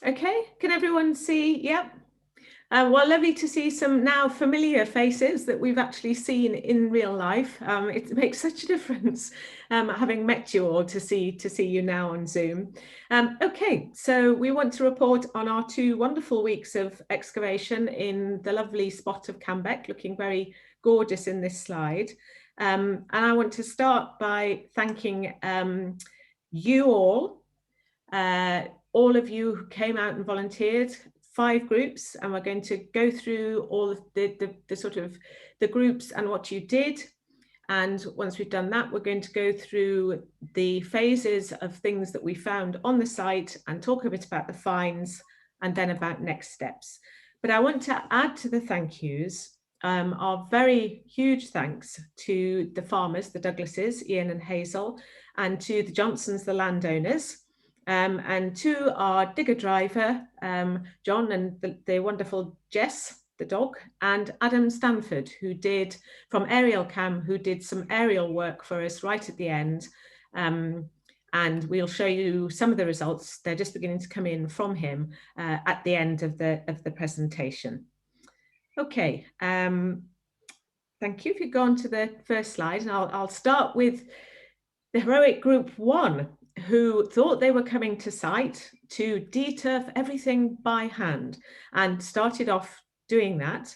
Okay, can everyone see? Yep. Well, lovely to see some now familiar faces that we've actually seen in real life. It makes such a difference having met you all to see you now on Zoom. Okay, so we want to report on our 2 wonderful weeks of excavation in the lovely spot of Cambeck, looking very gorgeous in this slide. And I want to start by thanking you all of you who came out and volunteered, 5 groups, and we're going to go through all of the sort of the groups and what you did. And once we've done that, we're going to go through the phases of things that we found on the site and talk a bit about the finds and then about next steps. But I want to add to the thank yous our very huge thanks to the farmers, the Douglases, Ian and Hazel, and to the Johnsons, the landowners. And to our digger driver, John, and the wonderful Jess, the dog, and Adam Stanford, who did, from Aerial Cam, who did some aerial work for us right at the end. And we'll show you some of the results. They're just beginning to come in from him at the end of the presentation. Okay, thank you. If you go on to the first slide, and I'll start with the heroic group 1, who thought they were coming to site to deturf everything by hand and started off doing that,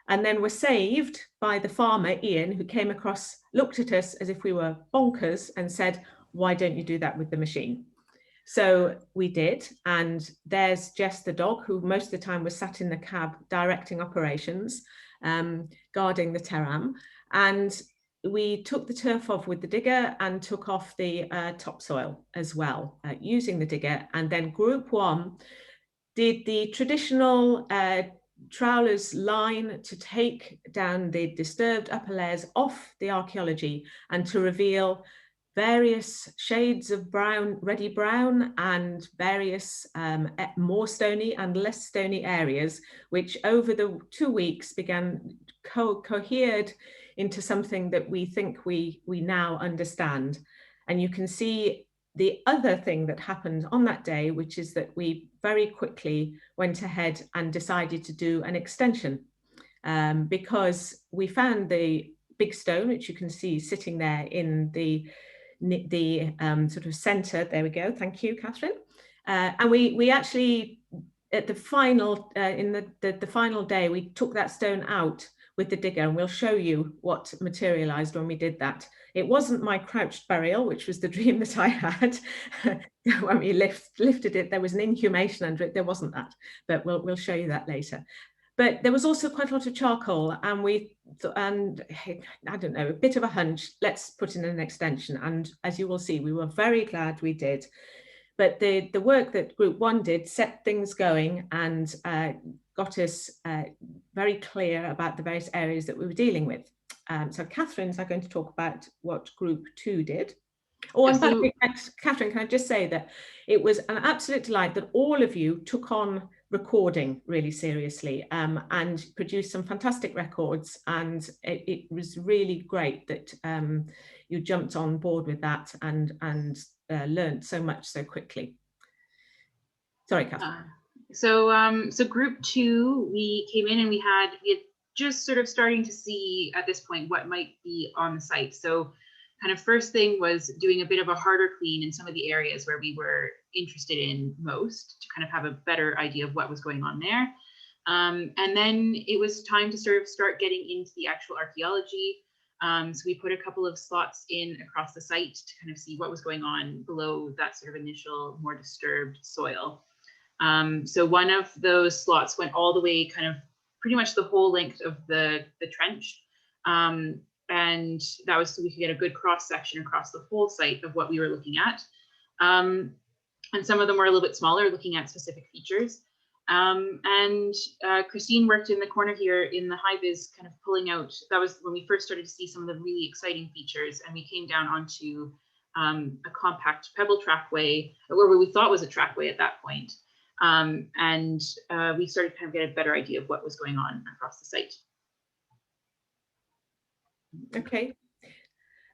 and then were saved by the farmer Ian, who came across, looked at us as if we were bonkers and said, why don't you do that with the machine? So we did, and there's Jess the dog, who most of the time was sat in the cab directing operations, guarding the terram, and we took the turf off with the digger and took off the topsoil as well, using the digger. And then group 1 did the traditional trawler's line to take down the disturbed upper layers off the archaeology and to reveal various shades of brown, reddy brown, and various more stony and less stony areas, which over the 2 weeks began cohered into something that we think we now understand. And you can see the other thing that happened on that day, which is that we very quickly went ahead and decided to do an extension because we found the big stone, which you can see sitting there in the sort of center. There we go. Thank you, Kathryn. And we actually, at the final, in the final day, we took that stone out with the digger, and we'll show you what materialized when we did that. It wasn't my crouched burial, which was the dream that I had. When we lifted it, there was an inhumation under it. There wasn't that, but we'll show you that later. But there was also quite a lot of charcoal, and I don't know, a bit of a hunch, let's put in an extension. And as you will see, we were very glad we did. But the work that group 1 did set things going and got us very clear about the various areas that we were dealing with. So Kathryn's now going to talk about what group 2 did. Oh, and by the way, Kathryn, can I just say that it was an absolute delight that all of you took on recording really seriously and produced some fantastic records, and it was really great that you jumped on board with that and learned so much so quickly. Sorry, Kathryn. So group 2, we came in and we had just sort of starting to see at this point what might be on the site. So kind of first thing was doing a bit of a harder clean in some of the areas where we were interested in most to kind of have a better idea of what was going on there. And then it was time to sort of start getting into the actual archaeology. So we put a couple of slots in across the site to kind of see what was going on below that sort of initial more disturbed soil. So one of those slots went all the way kind of pretty much the whole length of the trench. And that was so we could get a good cross section across the whole site of what we were looking at. And some of them were a little bit smaller, looking at specific features. And Christine worked in the corner here in the high vis, kind of pulling out, that was when we first started to see some of the really exciting features. And we came down onto a compact pebble trackway, or we thought was a trackway at that point. And we started to kind of get a better idea of what was going on across the site. Okay.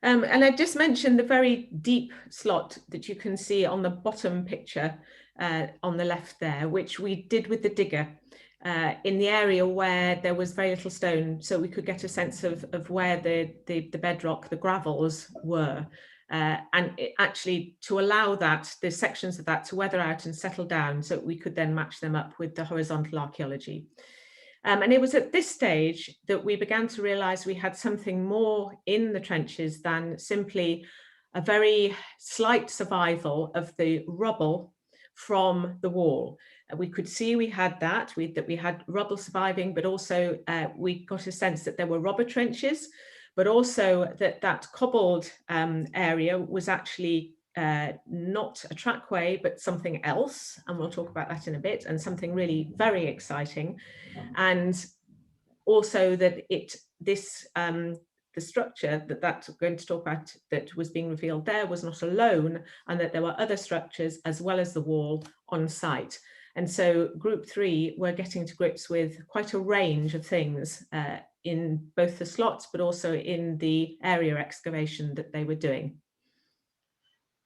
And I just mentioned the very deep slot that you can see on the bottom picture. on the left there, which we did with the digger in the area where there was very little stone, so we could get a sense of where the bedrock, the gravels were. And actually to allow that, the sections of that to weather out and settle down so we could then match them up with the horizontal archaeology. And it was at this stage that we began to realise we had something more in the trenches than simply a very slight survival of the rubble from the wall. We could see we had that we had rubble surviving, but also we got a sense that there were robber trenches, but also that cobbled area was actually not a trackway, but something else. And we'll talk about that in a bit, and something really very exciting. And also that the structure that we're going to talk about that was being revealed there was not alone, and that there were other structures as well as the wall on site. And so group 3 were getting to grips with quite a range of things in both the slots, but also in the area excavation that they were doing.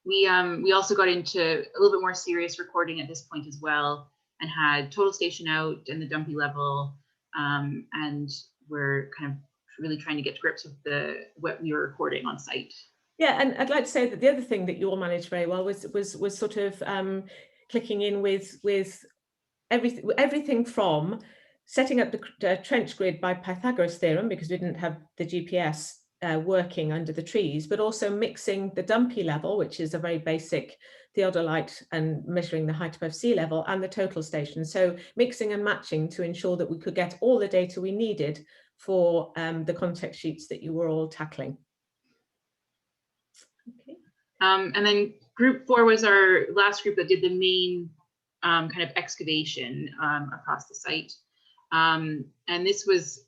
We also got into a little bit more serious recording at this point as well, and had total station out and the dumpy level, and we're kind of really trying to get to grips with what we were recording on site. Yeah, and I'd like to say that the other thing that you all managed very well was sort of clicking in with everything from setting up the trench grid by Pythagoras theorem, because we didn't have the GPS working under the trees, but also mixing the dumpy level, which is a very basic theodolite and measuring the height above sea level, and the total station. So mixing and matching to ensure that we could get all the data we needed for the context sheets that you were all tackling. Okay. And then group 4 was our last group that did the main kind of excavation across the site. And this was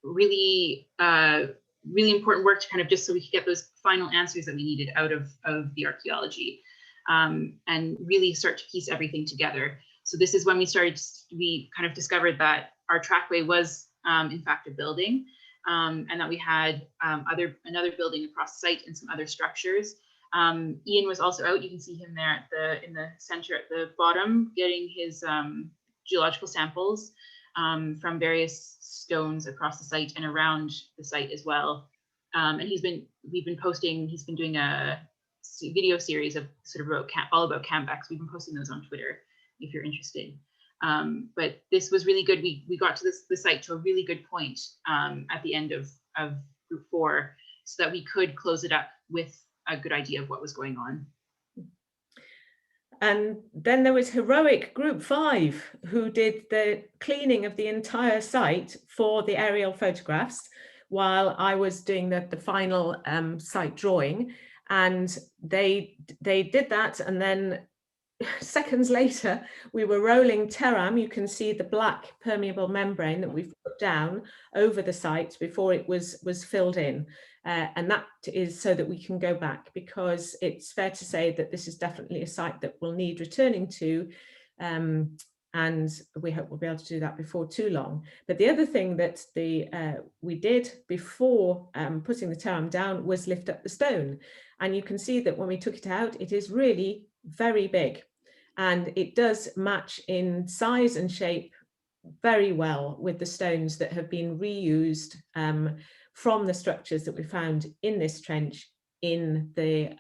really, really important work to kind of just so we could get those final answers that we needed out of the archaeology, and really start to piece everything together. So this is when we kind of discovered that our trackway was in fact a building, and that we had another building across the site and some other structures. Ian was also out. You can see him there in the center at the bottom, getting his geological samples from various stones across the site and around the site as well. And he's been doing a video series of sort of all about Cambeck. We've been posting those on Twitter if you're interested. But this was really good. We got to the site to a really good point at the end of group 4, so that we could close it up with a good idea of what was going on. And then there was heroic group 5, who did the cleaning of the entire site for the aerial photographs, while I was doing the final site drawing. And they did that, and then seconds later we were rolling Teram. You can see the black permeable membrane that we've put down over the site before it was filled in, and that is so that we can go back, because it's fair to say that this is definitely a site that will need returning to, and we hope we'll be able to do that before too long. But the other thing that we did before putting the Teram down was lift up the stone, and you can see that when we took it out, it is really very big. And it does match in size and shape very well with the stones that have been reused from the structures that we found in this trench in the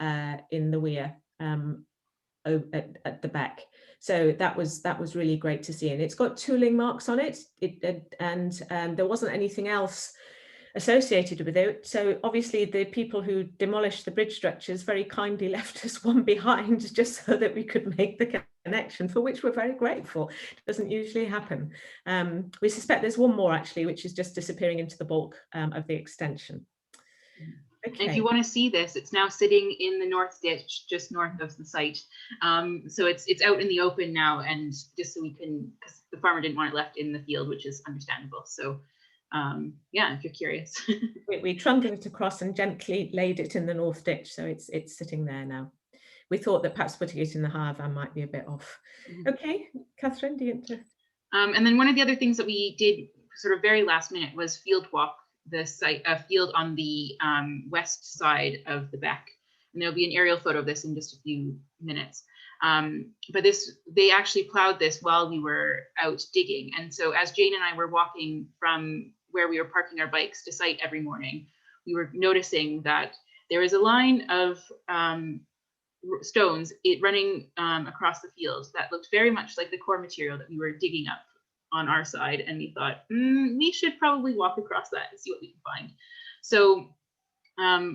weir at the back. So that was really great to see, and it's got tooling marks on it. And there wasn't anything else associated with it. So obviously the people who demolished the bridge structures very kindly left us one behind, just so that we could make the connection, for which we're very grateful. It doesn't usually happen. We suspect there's one more actually, which is just disappearing into the bulk of the extension. Okay. And if you want to see this, it's now sitting in the north ditch, just north of the site. So it's out in the open now, and just so we can, because the farmer didn't want it left in the field, which is understandable. So yeah, if you're curious. we trundled it across and gently laid it in the north ditch, so it's sitting there now. We thought that perhaps putting it in the Haravan might be a bit off. Okay, Kathryn, do you want to? And then one of the other things that we did sort of very last minute was field walk the site, field on the west side of the beck. And there'll be an aerial photo of this in just a few minutes. But they actually plowed this while we were out digging. And so as Jane and I were walking from where we were parking our bikes to site every morning, we were noticing that there is a line of stones running across the field that looked very much like the core material that we were digging up on our side. And we thought, we should probably walk across that and see what we can find. So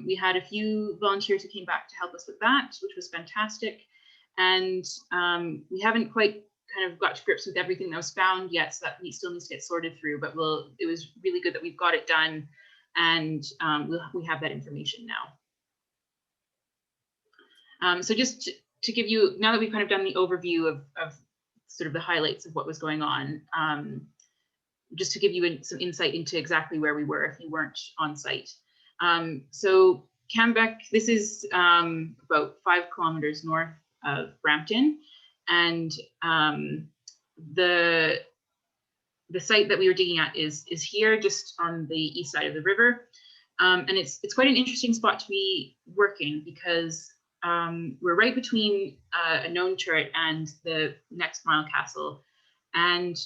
we had a few volunteers who came back to help us with that, which was fantastic. And we haven't quite kind of got to grips with everything that was found yet, so that still needs to get sorted through, but it was really good that we've got it done, and we have that information now. So just to give you, now that we've kind of done the overview of sort of the highlights of what was going on, just to give you some insight into exactly where we were if you weren't on site. So Cambeck, this is about 5 kilometers north of Brampton, and the site that we were digging at is here, just on the east side of the river, and it's quite an interesting spot to be working, because we're right between a known turret and the next mile castle, and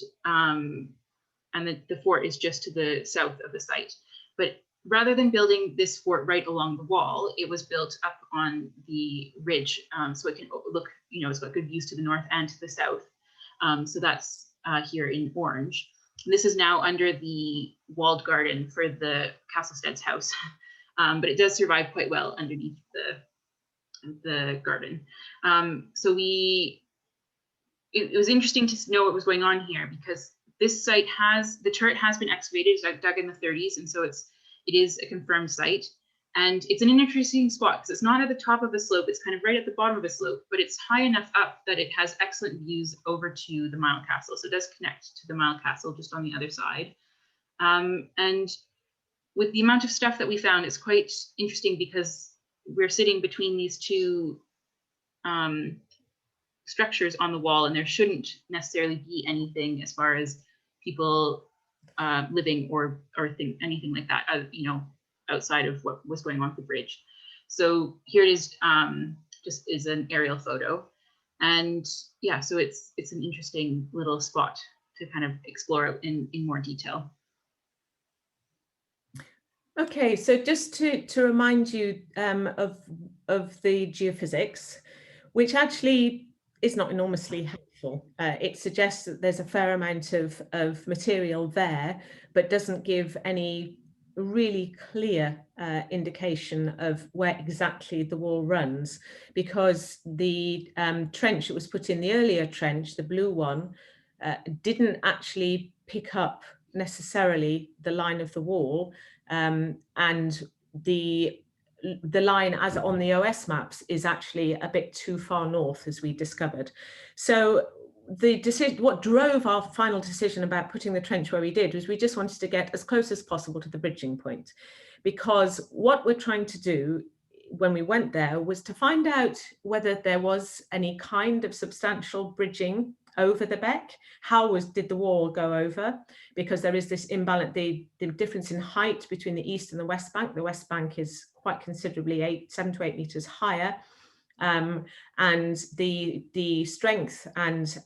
the fort is just to the south of the site. But rather than building this fort right along the wall, it was built up on the ridge, so it can look, it's got good views to the north and to the south. So that's here in orange. And this is now under the walled garden for the Castlestead's house, but it does survive quite well underneath the garden. So it was interesting to know what was going on here, because this site the turret has been excavated, dug in the 30s, and so it is a confirmed site. And it's an interesting spot because it's not at the top of a slope, it's kind of right at the bottom of a slope, but it's high enough up that it has excellent views over to the Mile Castle. So it does connect to the Mile Castle just on the other side. And with the amount of stuff that we found, it's quite interesting because we're sitting between these two structures on the wall, and there shouldn't necessarily be anything as far as people living or think anything like that, outside of what was going on with the bridge. So here it is, just is an aerial photo. And yeah, so it's an interesting little spot to kind of explore in more detail. Okay, so just to remind you of the geophysics, which actually is not enormously helpful. It suggests that there's a fair amount of material there, but doesn't give any really clear indication of where exactly the wall runs, because the trench that was put in, the earlier trench, the blue one, didn't actually pick up necessarily the line of the wall, and the line as on the OS maps is actually a bit too far north, as we discovered. So the decision, what drove our final decision about putting the trench where we did, was we just wanted to get as close as possible to the bridging point, because what we're trying to do when we went there was to find out whether there was any kind of substantial bridging over the beck. How did the wall go over? Because there is this imbalance, the difference in height between the east and the west bank. The west bank is quite considerably 7 to 8 meters higher, and the strength and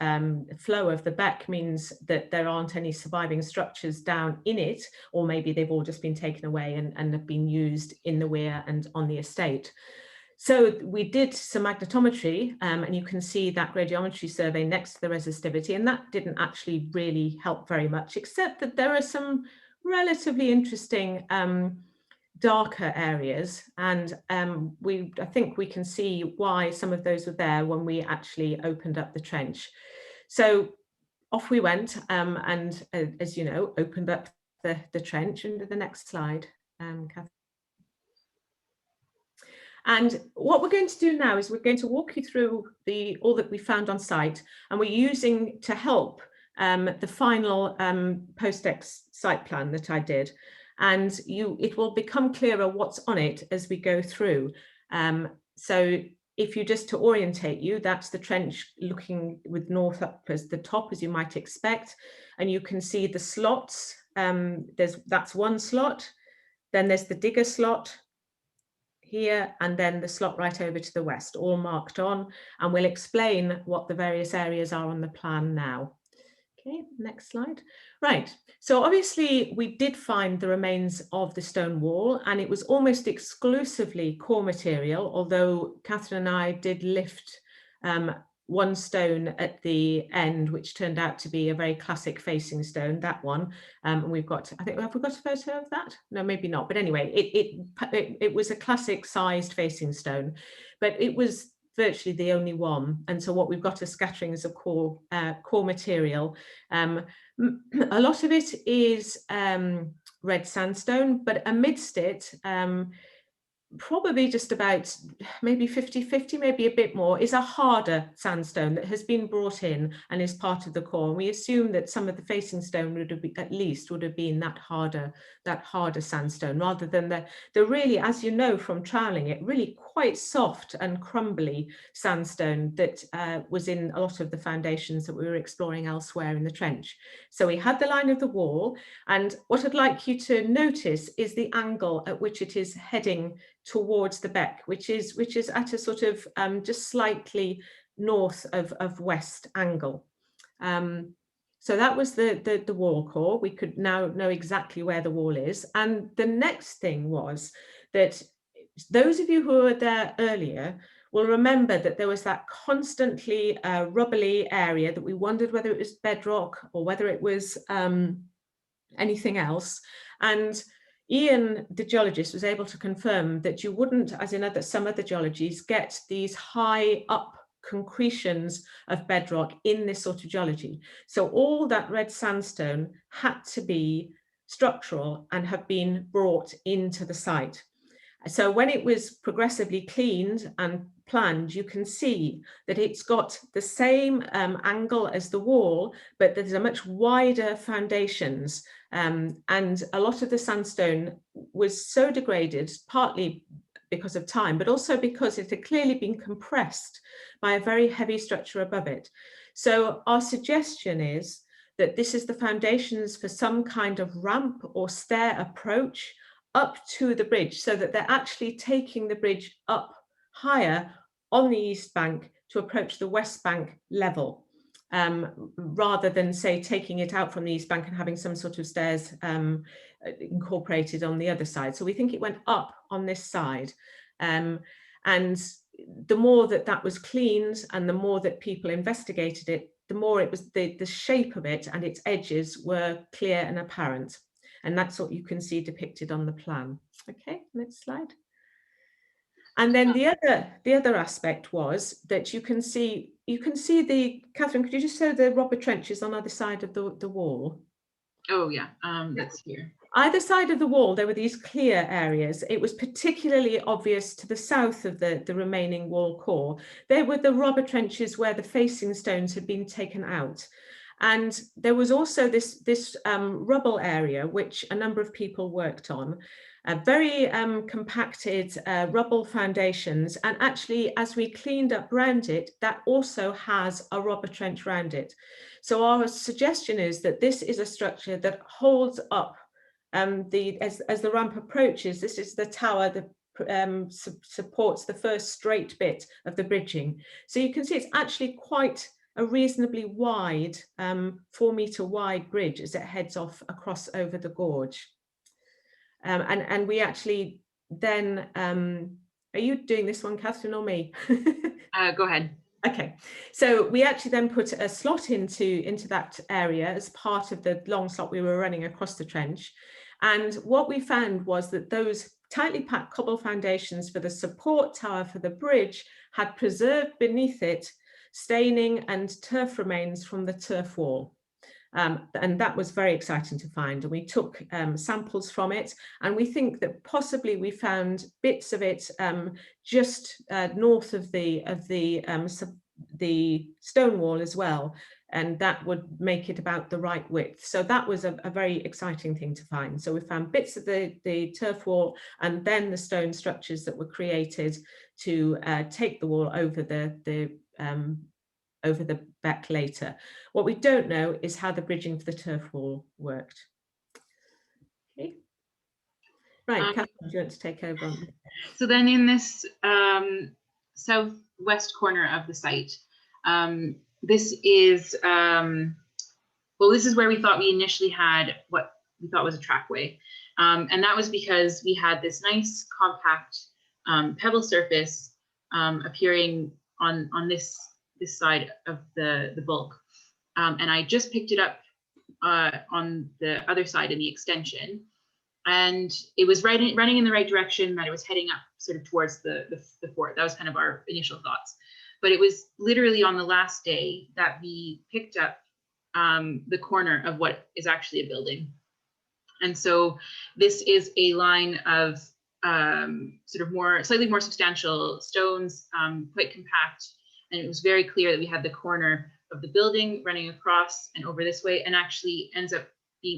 flow of the beck means that there aren't any surviving structures down in it, or maybe they've all just been taken away and have been used in the weir and on the estate. So we did some magnetometry, and you can see that radiometry survey next to the resistivity, and that didn't actually really help very much, except that there are some relatively interesting darker areas, and I think we can see why some of those were there when we actually opened up the trench. So off we went, and as you know, opened up the trench. Under the next slide, Kathryn. And what we're going to do now is we're going to walk you through all that we found on site, and we're using to help the final post-ex site plan that I did. And it will become clearer what's on it as we go through. So if you just to orientate you, that's the trench looking with north up as the top, as you might expect. And you can see the slots. That's one slot. Then there's the digger slot here, and then the slot right over to the west, all marked on, and we'll explain what the various areas are on the plan now. Okay, next slide. Right, so obviously we did find the remains of the stone wall, and it was almost exclusively core material, although Kathryn and I did lift one stone at the end, which turned out to be a very classic facing stone, that one. And we've got, I think, have we got a photo of that? No, maybe not. But anyway, it was a classic sized facing stone, but it was virtually the only one. And so what we've got are scatterings of core material. A lot of it is red sandstone, but amidst it, probably just about maybe 50-50, maybe a bit more, is a harder sandstone that has been brought in and is part of the core. And we assume that some of the facing stone would have been, at least would have been that harder sandstone, rather than the really, as you know from troweling it, really quite soft and crumbly sandstone that was in a lot of the foundations that we were exploring elsewhere in the trench. So we had the line of the wall, and what I'd like you to notice is the angle at which it is heading towards the beck, which is at a sort of just slightly north of west angle. So that was the wall core. We could now know exactly where the wall is. And the next thing was that those of you who were there earlier will remember that there was that constantly rubbly area that we wondered whether it was bedrock or whether it was anything else. And Ian, the geologist, was able to confirm that you wouldn't, as in some other geologies, get these high up concretions of bedrock in this sort of geology. So all that red sandstone had to be structural and have been brought into the site. So when it was progressively cleaned and planned, you can see that it's got the same angle as the wall, but there's a much wider foundations. And a lot of the sandstone was so degraded, partly because of time, but also because it had clearly been compressed by a very heavy structure above it. So our suggestion is that this is the foundations for some kind of ramp or stair approach up to the bridge, so that they're actually taking the bridge up higher on the east bank to approach the west bank level, rather than, say, taking it out from the east bank and having some sort of stairs incorporated on the other side. So we think it went up on this side. And the more that was cleaned and the more that people investigated it, the more it was the shape of it and its edges were clear and apparent. And that's what you can see depicted on the plan. Okay, next slide. And then the other aspect was that you can see the, Kathryn, could you just show the robber trenches on either side of the wall? Oh yeah, that's here. Either side of the wall, there were these clear areas. It was particularly obvious to the south of the remaining wall core. There were the robber trenches where the facing stones had been taken out. And there was also this rubble area, which a number of people worked on, very compacted rubble foundations. And actually, as we cleaned up around it, that also has a robber trench around it. So our suggestion is that this is a structure that holds up as the ramp approaches. This is the tower that supports the first straight bit of the bridging. So you can see it's actually quite a reasonably wide, 4-meter wide bridge as it heads off across over the gorge. And we actually then, are you doing this one, Kathryn, or me? Go ahead. Okay, so we actually then put a slot into that area as part of the long slot we were running across the trench. And what we found was that those tightly packed cobble foundations for the support tower for the bridge had preserved beneath it staining and turf remains from the turf wall. And that was very exciting to find. And we took samples from it, and we think that possibly we found bits of it just north of the stone wall as well, and that would make it about the right width. So that was a very exciting thing to find. So we found bits of the turf wall and then the stone structures that were created to take the wall over the beck later. What we don't know is how the bridging for the turf wall worked. Okay. Right, Kathryn, do you want to take over on this? So then in this southwest corner of the site, this is, well, this is where we thought we initially had what we thought was a trackway. And that was because we had this nice compact pebble surface appearing on this side of the bulk. And I just picked it up on the other side in the extension. And it was running in the right direction, that it was heading up sort of towards the fort. That was kind of our initial thoughts. But it was literally on the last day that we picked up the corner of what is actually a building. And so this is a line of sort of slightly more substantial stones, quite compact. And it was very clear that we had the corner of the building running across and over this way, and actually ends up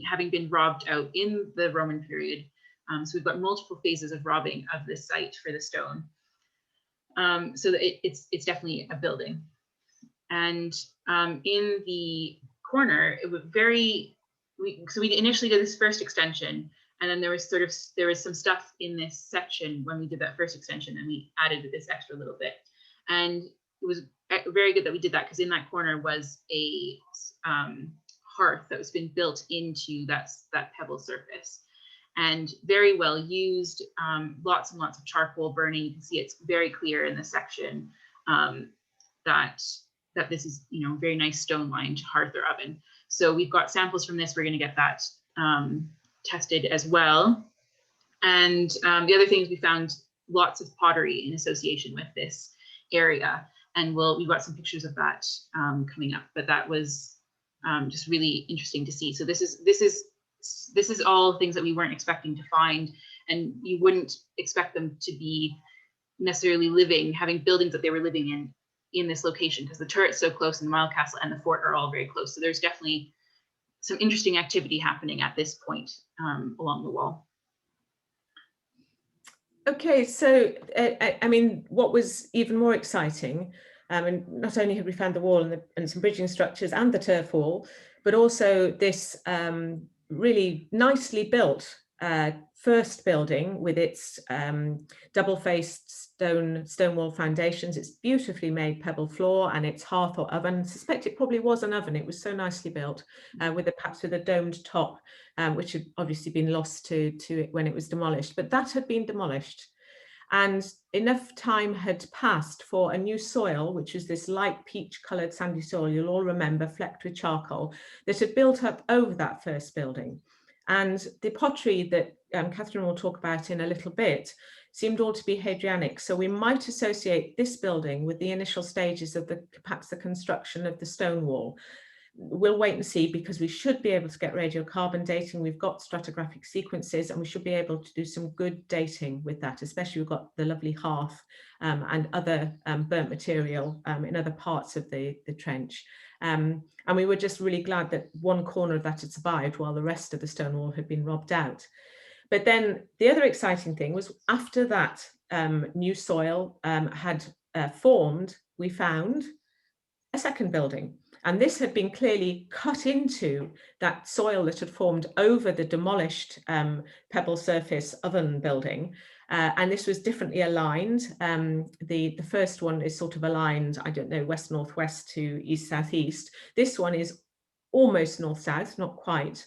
having been robbed out in the Roman period. So we've got multiple phases of robbing of this site for the stone. So that it's definitely a building. And in the corner, it was so we initially did this first extension, and then there was some stuff in this section when we did that first extension, and we added this extra little bit. And it was very good that we did that, because in that corner was a hearth that was been built into that pebble surface, and very well used. Lots and lots of charcoal burning. You can see it's very clear in this section that this is, you know, very nice stone lined hearth or oven. So we've got samples from this. We're going to get that tested as well. And the other thing is we found lots of pottery in association with this area, and we've got some pictures of that coming up. But that was just really interesting to see. So this is all things that we weren't expecting to find, and you wouldn't expect them to be necessarily having buildings that they were living in this location, because the turret's so close and Mile Castle and the fort are all very close. So there's definitely some interesting activity happening at this point along the wall. Okay, so I mean, what was even more exciting, and not only have we found the wall and some bridging structures and the turf wall, but also this really nicely built first building with its double-faced stone wall foundations, its beautifully made pebble floor, and its hearth or oven. I suspect it probably was an oven. It was so nicely built, perhaps with a domed top, which had obviously been lost to it when it was demolished. But that had been demolished, and enough time had passed for a new soil, which was this light peach-coloured sandy soil, you'll all remember, flecked with charcoal, that had built up over that first building. And the pottery that Kathryn will talk about in a little bit seemed all to be Hadrianic. So we might associate this building with the initial stages of perhaps the construction of the stone wall. We'll wait and see, because we should be able to get radiocarbon dating. We've got stratigraphic sequences, and we should be able to do some good dating with that, especially we've got the lovely hearth and other burnt material in other parts of the trench. And we were just really glad that one corner of that had survived while the rest of the stone wall had been robbed out. But then the other exciting thing was, after that new soil had formed, we found a second building. And this had been clearly cut into that soil that had formed over the demolished pebble surface oven building. And this was differently aligned. The first one is sort of aligned, I don't know, west-northwest to east-southeast. This one is almost north-south, not quite.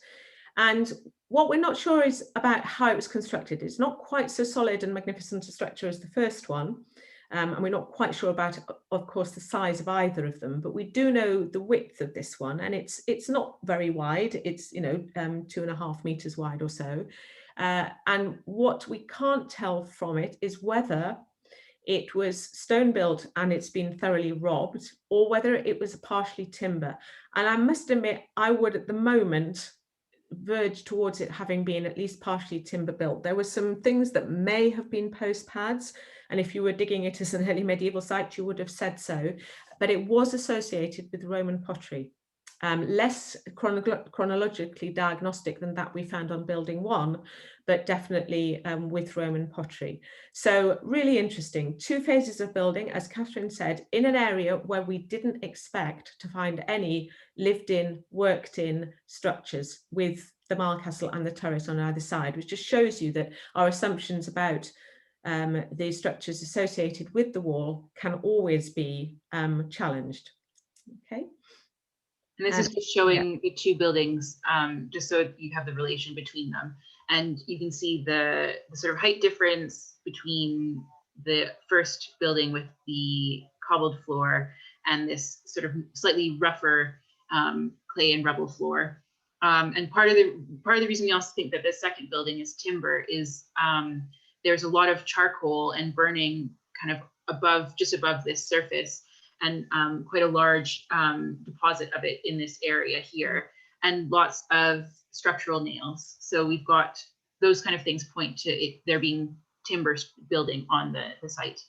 And what we're not sure is about how it was constructed. It's not quite so solid and magnificent a structure as the first one. And we're not quite sure about, of course, the size of either of them, but we do know the width of this one, and it's not very wide. It's 2.5 meters wide or so. And what we can't tell from it is whether it was stone built and it's been thoroughly robbed, or whether it was partially timber. And I must admit, I would at the moment verge towards it having been at least partially timber built. There were some things that may have been post pads, and if you were digging it as an early medieval site, you would have said so, but it was associated with Roman pottery. Less chronologically diagnostic than that we found on building one, but definitely with Roman pottery. So really interesting. 2 phases of building, as Kathryn said, in an area where we didn't expect to find any lived in, worked in structures with the Mile Castle and the turret on either side, which just shows you that our assumptions about the structures associated with the wall can always be challenged. Okay. And this is just showing the 2 buildings, just so you have the relation between them. And you can see the sort of height difference between the first building with the cobbled floor and this sort of slightly rougher clay and rubble floor. And part of the reason we also think that the second building is timber is there's a lot of charcoal and burning kind of just above this surface, and quite a large deposit of it in this area here, and lots of structural nails. So we've got those kind of things point to it there being timber building on the site.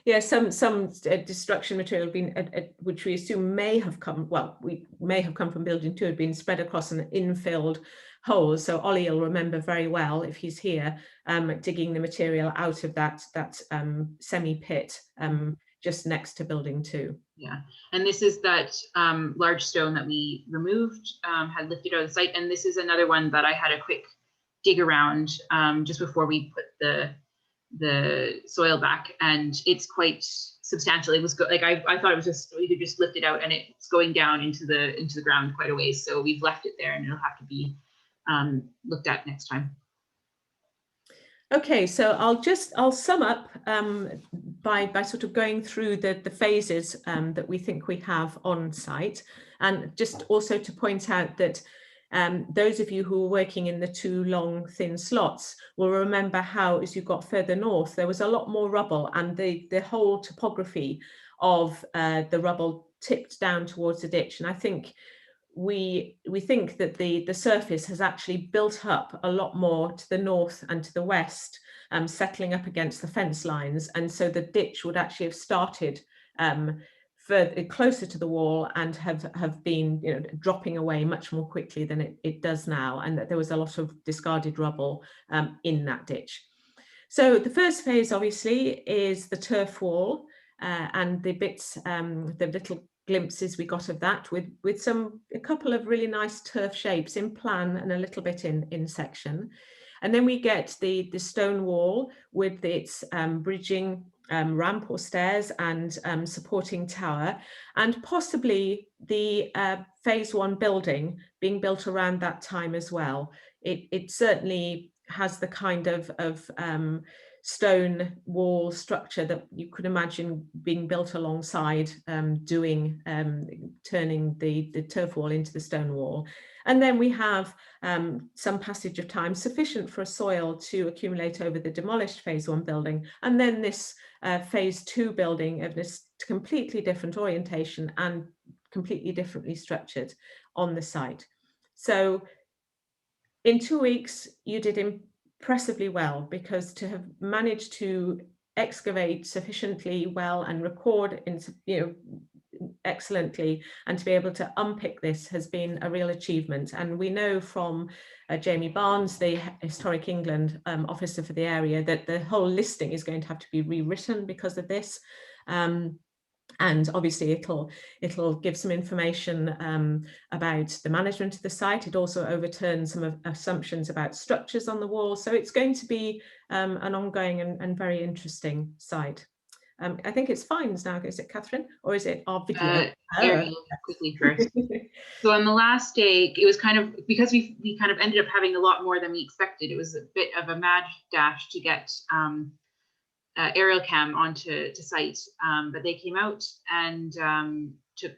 Yeah, some destruction material been which we assume may have come from building 2, had been spread across an infilled hole. So Ollie will remember very well, if he's here, digging the material out of that semi pit just next to building 2. Yeah, and this is that large stone that we removed, had lifted out of the site, and this is another one that I had a quick dig around just before we put the soil back, and it's quite substantial. It was like I thought it was just, we could just lift it out, and it's going down into the ground quite a ways. So we've left it there, and it'll have to be looked at next time. Okay, so I'll sum up by sort of going through the phases that we think we have on site, and just also to point out that those of you who are working in the 2 long thin slots will remember how, as you got further north, there was a lot more rubble, and the whole topography of the rubble tipped down towards the ditch. And I think we think that the surface has actually built up a lot more to the north and to the west, settling up against the fence lines, and so the ditch would actually have started further closer to the wall and have been, you know, dropping away much more quickly than it does now, and that there was a lot of discarded rubble in that ditch. So the first phase obviously is the turf wall, and the bits, the little glimpses we got of that with a couple of really nice turf shapes in plan and a little bit in section. And then we get the stone wall with its bridging ramp or stairs and supporting tower, and possibly the phase 1 building being built around that time as well. It certainly has the kind of stone wall structure that you could imagine being built alongside turning the turf wall into the stone wall. And then we have some passage of time sufficient for a soil to accumulate over the demolished phase 1 building, and then this phase 2 building of this completely different orientation and completely differently structured on the site. So in 2 weeks you did impressively well, because to have managed to excavate sufficiently well and record in, you know, excellently, and to be able to unpick this has been a real achievement. And we know from Jamie Barnes, the Historic England officer for the area, that the whole listing is going to have to be rewritten because of this. And obviously it'll give some information about the management of the site. It also overturns some of assumptions about structures on the wall. So it's going to be an ongoing and very interesting site. I think it's fines now, is it, Kathryn? Or is it our video? Quickly first. So on the last day, it was kind of, because we kind of ended up having a lot more than we expected. It was a bit of a mad dash to get aerial cam onto site, but they came out and took,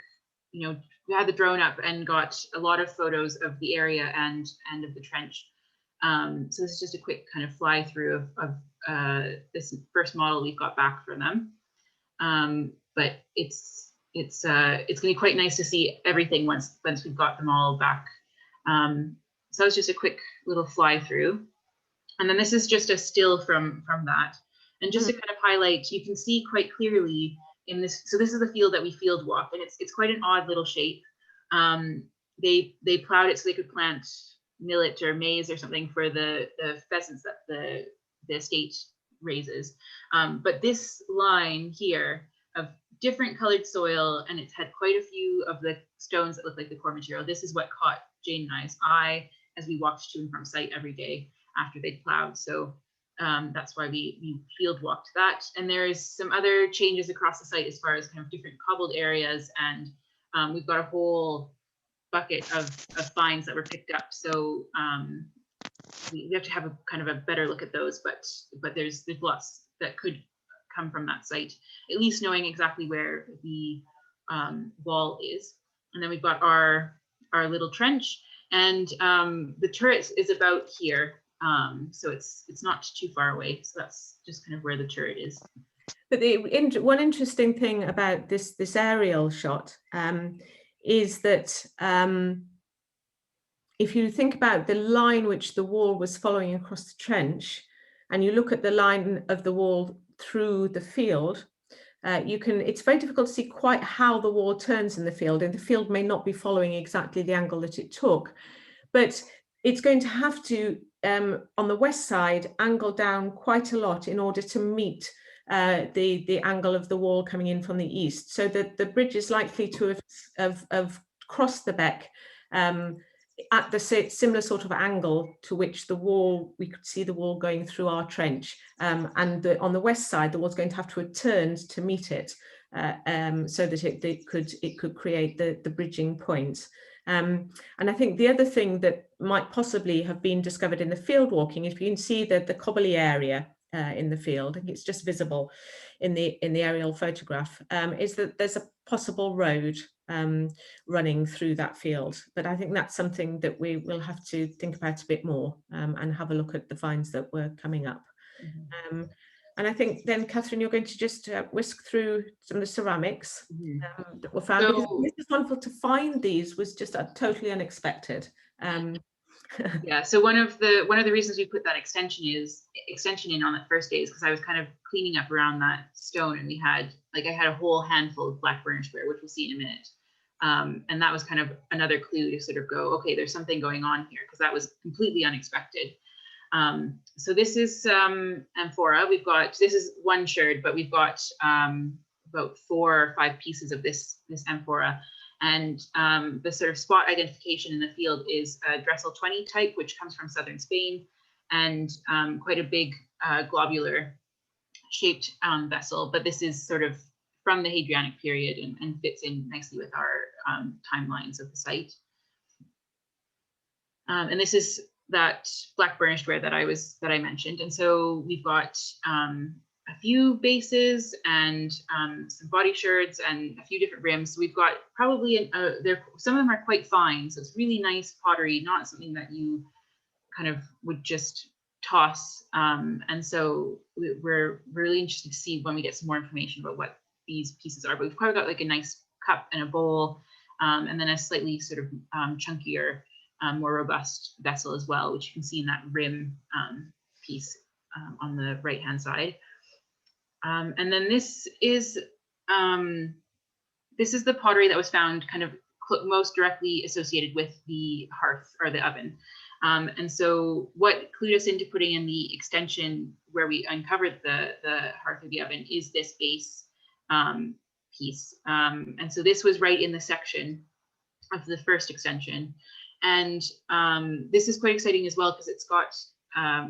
you know, we had the drone up and got a lot of photos of the area and of the trench. So this is just a quick kind of fly through of this first model we've got back from them. But it's going to be quite nice to see everything once we've got them all back. So it's just a quick little fly through, and then this is just a still from that. And just to kind of highlight, you can see quite clearly in this. So this is the field that we field walked, and it's quite an odd little shape. They plowed it so they could plant millet or maize or something for the pheasants that the estate raises. But this line here of different colored soil, and it's had quite a few of the stones that look like the core material. This is what caught Jane and I's eye as we walked to and from site every day after they'd plowed. So that's why we field walked that. And there's some other changes across the site as far as kind of different cobbled areas. And we've got a whole bucket of finds that were picked up. So we have to have a kind of a better look at those, but there's lots that could come from that site, at least knowing exactly where the wall is. And then we've got our little trench, and the turret is about here. So it's not too far away. So that's just kind of where the turret is. But one interesting thing about this aerial shot is that if you think about the line which the wall was following across the trench, and you look at the line of the wall through the field, it's very difficult to see quite how the wall turns in the field, and the field may not be following exactly the angle that it took, but it's going to have to, on the west side, angle down quite a lot in order to meet the angle of the wall coming in from the east, so that the bridge is likely to have crossed the beck at the similar sort of angle to which the wall, we could see the wall going through our trench, and on the west side the wall's going to have to have turned to meet it, so that it could create the bridging point. And I think the other thing that might possibly have been discovered in the field walking, if you can see the cobbly area in the field, I think it's just visible in the aerial photograph, is that there's a possible road running through that field. But I think that's something that we will have to think about a bit more, and have a look at the finds that were coming up. Mm-hmm. And I think then, Kathryn, you're going to just whisk through some of the ceramics that were found. Because it's just wonderful to find these, was just totally unexpected. Yeah, so one of the reasons we put that extension in on that first day is because I was kind of cleaning up around that stone, and I had a whole handful of black burnished ware, which we'll see in a minute. And that was kind of another clue to sort of go, okay, there's something going on here, because that was completely unexpected. So this is amphora. This is one sherd, but we've got about 4 or 5 pieces of this amphora. And the sort of spot identification in the field is a Dressel 20 type, which comes from southern Spain, and quite a big globular shaped vessel. But this is sort of from the Hadrianic period and fits in nicely with our timelines of the site. And this is that black burnished ware that I mentioned. And so we've got a few bases and some body sherds and a few different rims. So we've got probably some of them are quite fine. So it's really nice pottery, not something that you kind of would just toss. And so we're really interested to see when we get some more information about what these pieces are. But we've probably got like a nice cup and a bowl, and then a slightly sort of chunkier, more robust vessel as well, which you can see in that rim piece on the right-hand side. And then this is the pottery that was found kind of most directly associated with the hearth or the oven. And so what clued us into putting in the extension where we uncovered the hearth or the oven is this base piece. And so this was right in the section of the first extension. And this is quite exciting as well, because it's got,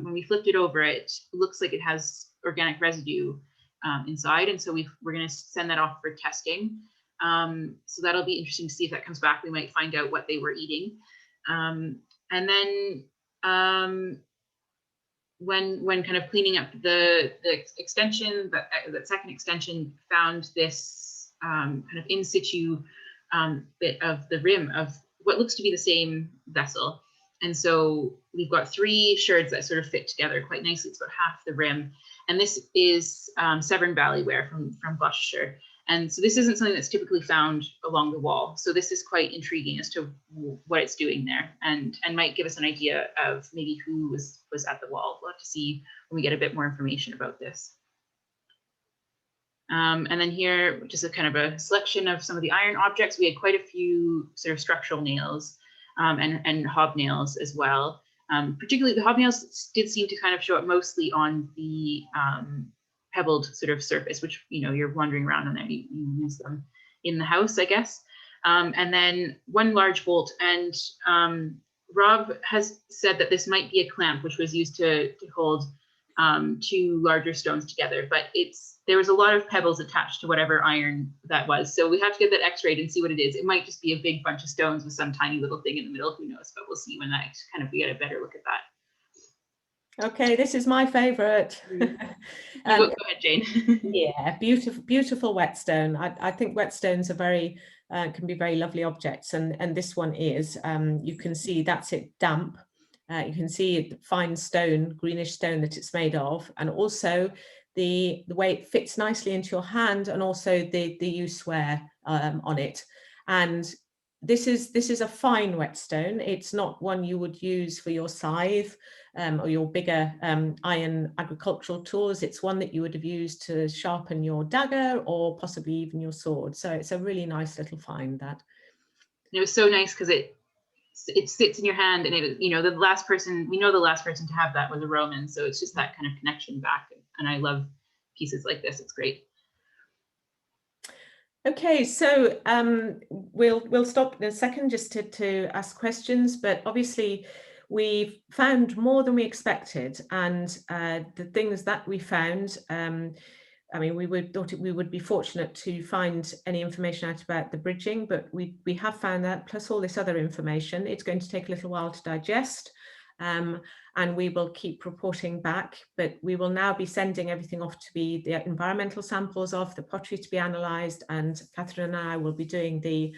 when we flipped it over, it looks like it has organic residue inside. And so we're going to send that off for testing. So that'll be interesting to see if that comes back. We might find out what they were eating. And then when kind of cleaning up the extension, that second extension found this kind of in situ bit of the rim of what looks to be the same vessel. And so we've got 3 sherds that sort of fit together quite nicely. It's about half the rim. And this is Severn Valley ware from Gloucestershire. And so this isn't something that's typically found along the wall. So this is quite intriguing as to what it's doing there, and might give us an idea of maybe who was at the wall. We'll have to see when we get a bit more information about this. And then here, just a kind of a selection of some of the iron objects. We had quite a few sort of structural nails. and hobnails as well. Particularly the hobnails did seem to kind of show up mostly on the pebbled sort of surface, which, you know, you're wandering around on there, you use them in the house, I guess. And then one large bolt, and Rob has said that this might be a clamp, which was used to hold two larger stones together, but there was a lot of pebbles attached to whatever iron that was. So we have to get that x-rayed and see what it is. It might just be a big bunch of stones with some tiny little thing in the middle, who knows, but we'll see when that we get a better look at that. Okay, this is my favorite. Go ahead, Jane. Yeah, beautiful whetstone. I think whetstones are can be very lovely objects, and this one is. You can see that's it, damp. You can see fine stone, greenish stone that it's made of, and also the way it fits nicely into your hand, and also the use wear on it. And this is a fine whetstone. It's not one you would use for your scythe or your bigger iron agricultural tools. It's one that you would have used to sharpen your dagger or possibly even your sword. So it's a really nice little find, that. And it was so nice because it sits in your hand, and it, you know, the last person to have that was a Roman. So it's just that kind of connection back. And I love pieces like this. It's great. Okay, so we'll stop in a second just to ask questions, but obviously we've found more than we expected, and the things that we found, I mean, we would be fortunate to find any information out about the bridging, but we have found that, plus all this other information. It's going to take a little while to digest, and we will keep reporting back, but we will now be sending everything off to be the environmental samples of the pottery to be analysed, and Kathryn and I will be doing the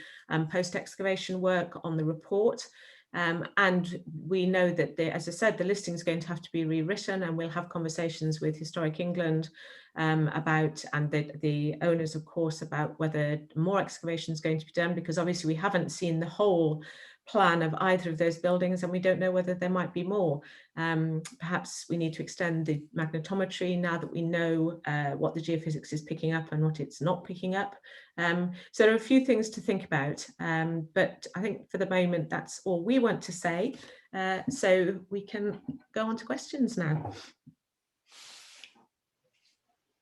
post-excavation work on the report. And we know that, as I said, the listing is going to have to be rewritten, and we'll have conversations with Historic England about, and the owners, of course, about whether more excavation is going to be done, because obviously we haven't seen the whole plan of either of those buildings, and we don't know whether there might be more. Perhaps we need to extend the magnetometry now that we know what the geophysics is picking up and what it's not picking up. So there are a few things to think about, but I think for the moment that's all we want to say. So we can go on to questions now.